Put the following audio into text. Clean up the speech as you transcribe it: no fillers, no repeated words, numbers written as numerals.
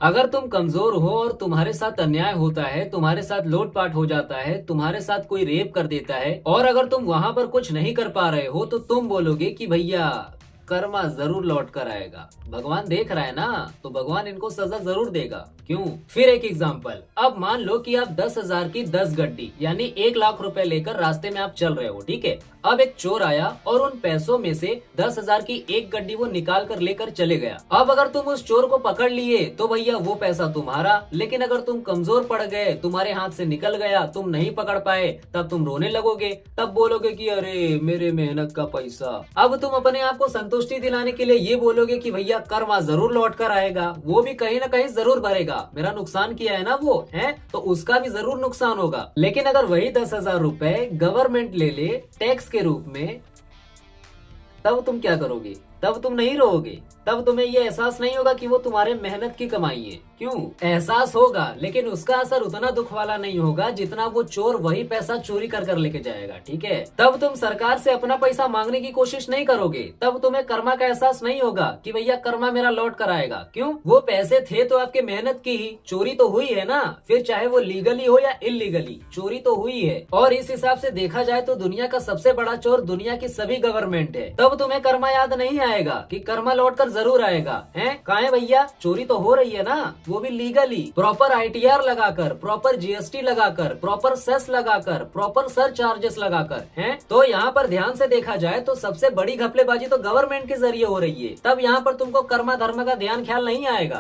अगर तुम कमजोर हो और तुम्हारे साथ अन्याय होता है, तुम्हारे साथ लूटपाट हो जाता है, तुम्हारे साथ कोई रेप कर देता है और अगर तुम वहां पर कुछ नहीं कर पा रहे हो तो तुम बोलोगे कि भैया कर्मा जरूर लौट कर आएगा, भगवान देख रहा है ना, तो भगवान इनको सजा जरूर देगा। क्यों? फिर एक एग्जांपल, अब मान लो कि आप 10,000 की 10 गड्डी यानी 1 लाख रुपए लेकर रास्ते में आप चल रहे हो, ठीक है। अब एक चोर आया और उन पैसों में से 10,000 की एक गड्डी वो निकाल कर लेकर चले गया। अब अगर तुम उस चोर को पकड़ लिए तो भैया वो पैसा तुम्हारा, लेकिन अगर तुम कमजोर पड़ गए, तुम्हारे हाथ से निकल गया, तुम नहीं पकड़ पाए, तब तुम रोने लगोगे, तब बोलोगे कि अरे मेरे मेहनत का पैसा। अब तुम अपने आप को संतुष्टि दिलाने के लिए ये बोलोगे कि भैया कर्मा जरूर लौट कर आएगा, वो भी कहीं ना कहीं जरूर भरेगा, मेरा नुकसान किया है ना वो है तो उसका भी जरूर नुकसान होगा। लेकिन अगर वही 10,000 रुपए गवर्नमेंट ले ले टैक्स के रूप में, तब तुम क्या करोगे? तब तुम नहीं रोओगे, तब तुम्हें ये एहसास नहीं होगा कि वो तुम्हारे मेहनत की कमाई है। क्यों? एहसास होगा, लेकिन उसका असर उतना दुख वाला नहीं होगा जितना वो चोर वही पैसा चोरी कर कर लेके जाएगा, ठीक है। तब तुम सरकार से अपना पैसा मांगने की कोशिश नहीं करोगे, तब तुम्हें कर्मा का एहसास नहीं होगा कि भैया कर्मा मेरा लौट कर आएगा। क्यों? वो पैसे थे तो आपके मेहनत की ही, चोरी तो हुई है ना, फिर चाहे वो लीगली हो या इलीगली, चोरी तो हुई है। और इस हिसाब से देखा जाए तो दुनिया का सबसे बड़ा चोर दुनिया की सभी गवर्नमेंट है। तब तुम्हें कर्मा याद नहीं आएगा कि कर्मा लौट कर जरूर आएगा। हैं? कहाँ है भैया? चोरी तो हो रही है ना, वो भी लीगली, प्रॉपर ITR लगाकर, प्रॉपर GST लगाकर, प्रॉपर सेस लगाकर, प्रॉपर सर चार्जेस लगाकर, हैं? तो यहाँ पर ध्यान से देखा जाए तो सबसे बड़ी घपलेबाजी तो गवर्नमेंट के जरिए हो रही है। तब यहाँ पर तुमको कर्मा धर्म का ध्यान ख्याल नहीं आएगा।